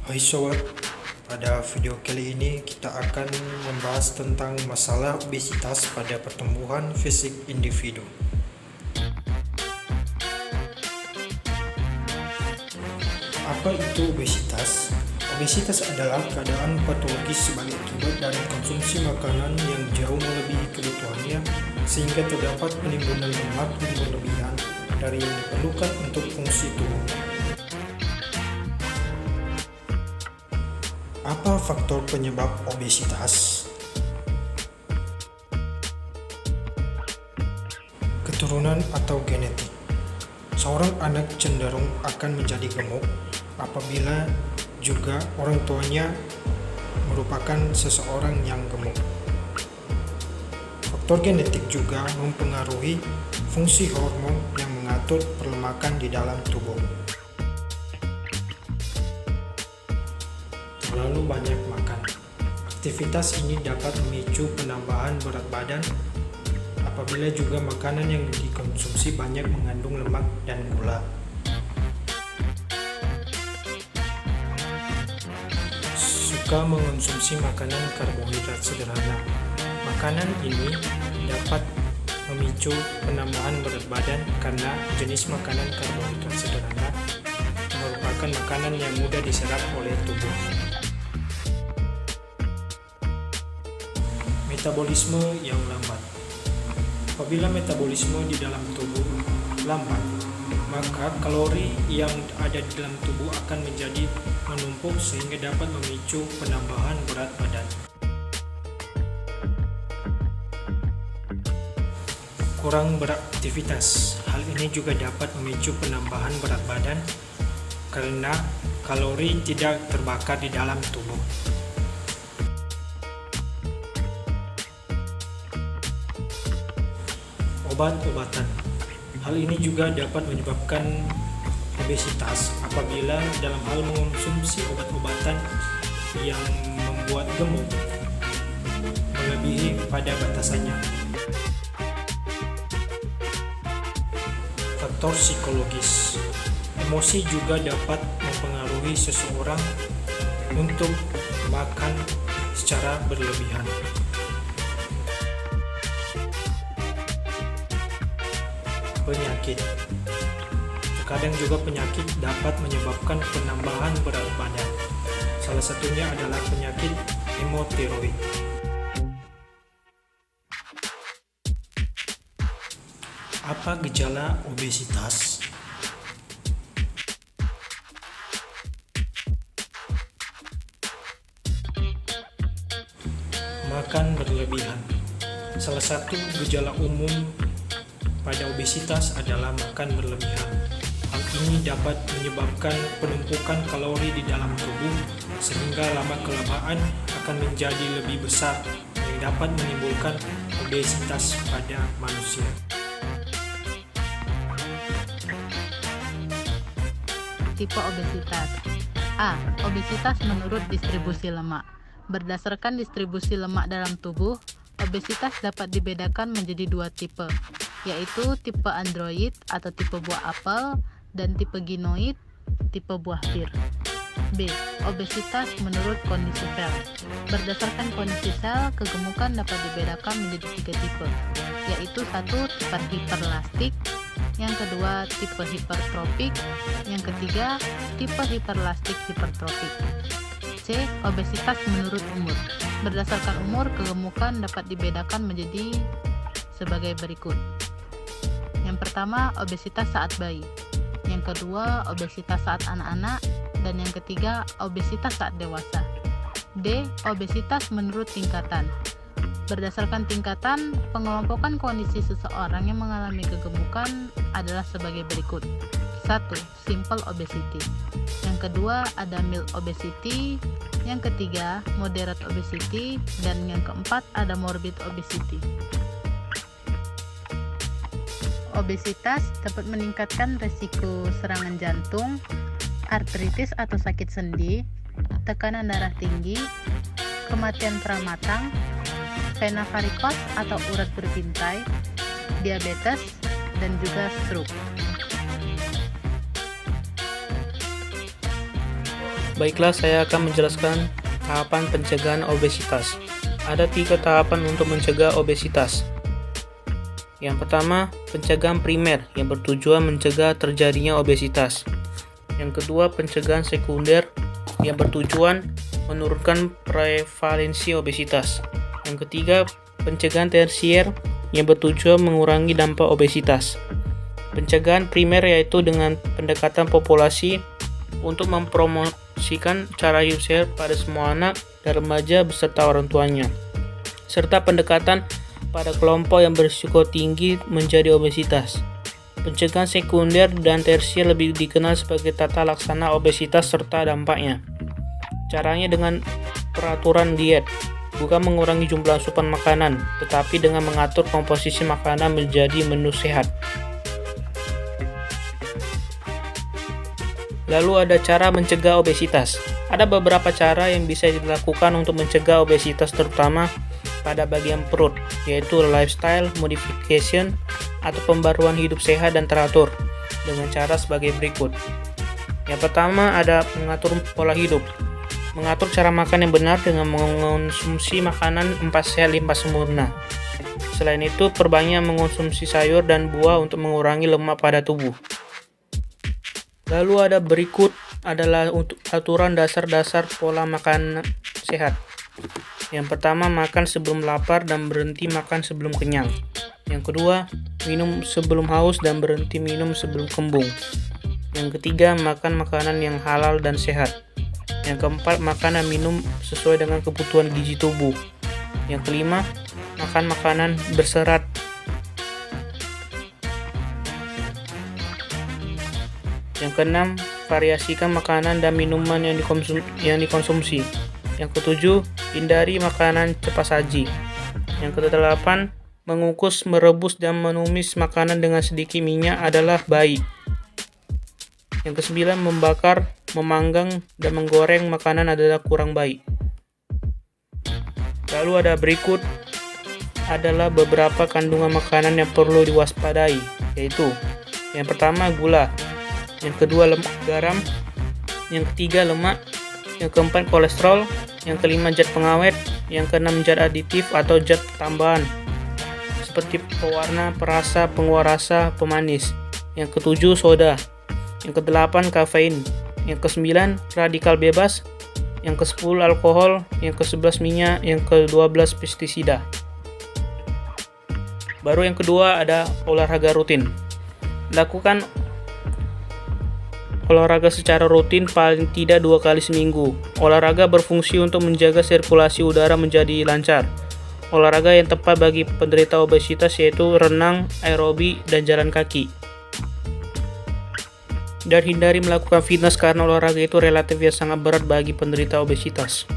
Hai sobat, pada video kali ini kita akan membahas tentang masalah obesitas pada pertumbuhan fisik individu. Apa itu obesitas? Obesitas adalah keadaan patologis sebagai akibat dari konsumsi makanan yang jauh melebihi kebutuhannya sehingga terdapat penimbunan lemak yang berlebihan dari yang diperlukan untuk fungsi tubuh. Apa faktor penyebab obesitas? Keturunan atau genetik. Seorang anak cenderung akan menjadi gemuk apabila juga orang tuanya merupakan seseorang yang gemuk. Faktor genetik juga mempengaruhi fungsi hormon yang mengatur perlemakan di dalam tubuh. Terlalu banyak makan. Aktivitas ini dapat memicu penambahan berat badan apabila juga makanan yang dikonsumsi banyak mengandung lemak dan gula. Suka mengonsumsi makanan karbohidrat sederhana. Makanan ini dapat memicu penambahan berat badan karena jenis makanan karbohidrat sederhana merupakan makanan yang mudah diserap oleh tubuh. Metabolisme yang lambat. Apabila metabolisme di dalam tubuh lambat, maka kalori yang ada di dalam tubuh akan menjadi menumpuk sehingga dapat memicu penambahan berat badan. Kurang beraktivitas. Hal ini juga dapat memicu penambahan berat badan karena kalori tidak terbakar di dalam tubuh. Obat-obatan. Hal ini juga dapat menyebabkan obesitas apabila dalam hal mengonsumsi obat-obatan yang membuat gemuk melebihi pada batasannya. Faktor psikologis. Emosi juga dapat mempengaruhi seseorang untuk makan secara berlebihan. Penyakit. Terkadang juga penyakit dapat menyebabkan penambahan berat badan. Salah satunya adalah penyakit hipotiroid. Apa gejala obesitas? Makan berlebihan. Salah satu gejala umum pada obesitas adalah makan berlebihan. Hal ini dapat menyebabkan penumpukan kalori di dalam tubuh sehingga lama-kelamaan akan menjadi lebih besar yang dapat menimbulkan obesitas pada manusia. Tipe obesitas. A. Obesitas menurut distribusi lemak. Berdasarkan distribusi lemak dalam tubuh, obesitas dapat dibedakan menjadi dua tipe, yaitu tipe android atau tipe buah apel dan tipe ginoid, tipe buah pir. B. Obesitas menurut kondisi sel. Berdasarkan kondisi sel, kegemukan dapat dibedakan menjadi tiga tipe, yaitu satu tipe hiperlastik, yang kedua tipe hipertrofik, yang ketiga tipe hiperlastik hipertrofik. C. Obesitas menurut umur. Berdasarkan umur, kegemukan dapat dibedakan menjadi sebagai berikut. Yang pertama, obesitas saat bayi. Yang kedua, obesitas saat anak-anak. Dan yang ketiga, obesitas saat dewasa. D. Obesitas menurut tingkatan. Berdasarkan tingkatan, pengelompokan kondisi seseorang yang mengalami kegemukan adalah sebagai berikut. 1. Simple obesity. Yang kedua, ada mild obesity. Yang ketiga, moderate obesity. Dan yang keempat, ada morbid obesity. Obesitas dapat meningkatkan risiko serangan jantung, artritis atau sakit sendi, tekanan darah tinggi, kematian pramatang, vena varicose atau urat berbintai, diabetes, dan juga stroke. Baiklah, saya akan menjelaskan tahapan pencegahan obesitas. Ada 3 tahapan untuk mencegah obesitas. Yang pertama, pencegahan primer yang bertujuan mencegah terjadinya obesitas. Yang kedua, pencegahan sekunder yang bertujuan menurunkan prevalensi obesitas. Yang ketiga, pencegahan tersier yang bertujuan mengurangi dampak obesitas. Pencegahan primer yaitu dengan pendekatan populasi untuk mempromosikan cara hidup sehat pada semua anak dan remaja beserta orang tuanya, serta pendekatan pada kelompok yang berisiko tinggi menjadi obesitas. Pencegahan sekunder dan tersier lebih dikenal sebagai tata laksana obesitas serta dampaknya. Caranya dengan peraturan diet, bukan mengurangi jumlah asupan makanan, tetapi dengan mengatur komposisi makanan menjadi menu sehat. Lalu ada cara mencegah obesitas. Ada beberapa cara yang bisa dilakukan untuk mencegah obesitas, terutama pada bagian perut, yaitu lifestyle modification atau pembaruan hidup sehat dan teratur dengan cara sebagai berikut. Yang pertama ada mengatur pola hidup. Mengatur cara makan yang benar dengan mengonsumsi makanan 4 sehat 5 sempurna. Selain itu, perbanyak mengonsumsi sayur dan buah untuk mengurangi lemak pada tubuh. Lalu ada berikut adalah untuk aturan dasar-dasar pola makan sehat. Yang pertama, makan sebelum lapar dan berhenti makan sebelum kenyang. Yang kedua, minum sebelum haus dan berhenti minum sebelum kembung. Yang ketiga, makan makanan yang halal dan sehat. Yang keempat, makan dan minum sesuai dengan kebutuhan gizi tubuh. Yang kelima, makan makanan berserat. Yang keenam, variasikan makanan dan minuman yang dikonsumsi. Yang ketujuh, hindari makanan cepat saji. Yang kedelapan, mengukus, merebus, dan menumis makanan dengan sedikit minyak adalah baik. Yang kesembilan, membakar, memanggang, dan menggoreng makanan adalah kurang baik. Lalu ada berikut adalah beberapa kandungan makanan yang perlu diwaspadai, yaitu yang pertama gula, yang kedua garam, yang ketiga lemak, yang keempat kolesterol, yang kelima zat pengawet, yang keenam zat aditif atau zat tambahan seperti pewarna, perasa, penguat rasa, pemanis, yang ketujuh soda, yang kedelapan kafein, yang kesembilan radikal bebas, yang ke-10 alkohol, yang ke-11 minyak, yang ke-12 pestisida. Baru yang kedua ada olahraga rutin. Lakukan olahraga secara rutin paling tidak 2 kali seminggu. Olahraga berfungsi untuk menjaga sirkulasi udara menjadi lancar. Olahraga yang tepat bagi penderita obesitas yaitu renang, aerobik, dan jalan kaki. Dan hindari melakukan fitness karena olahraga itu relatif sangat berat bagi penderita obesitas.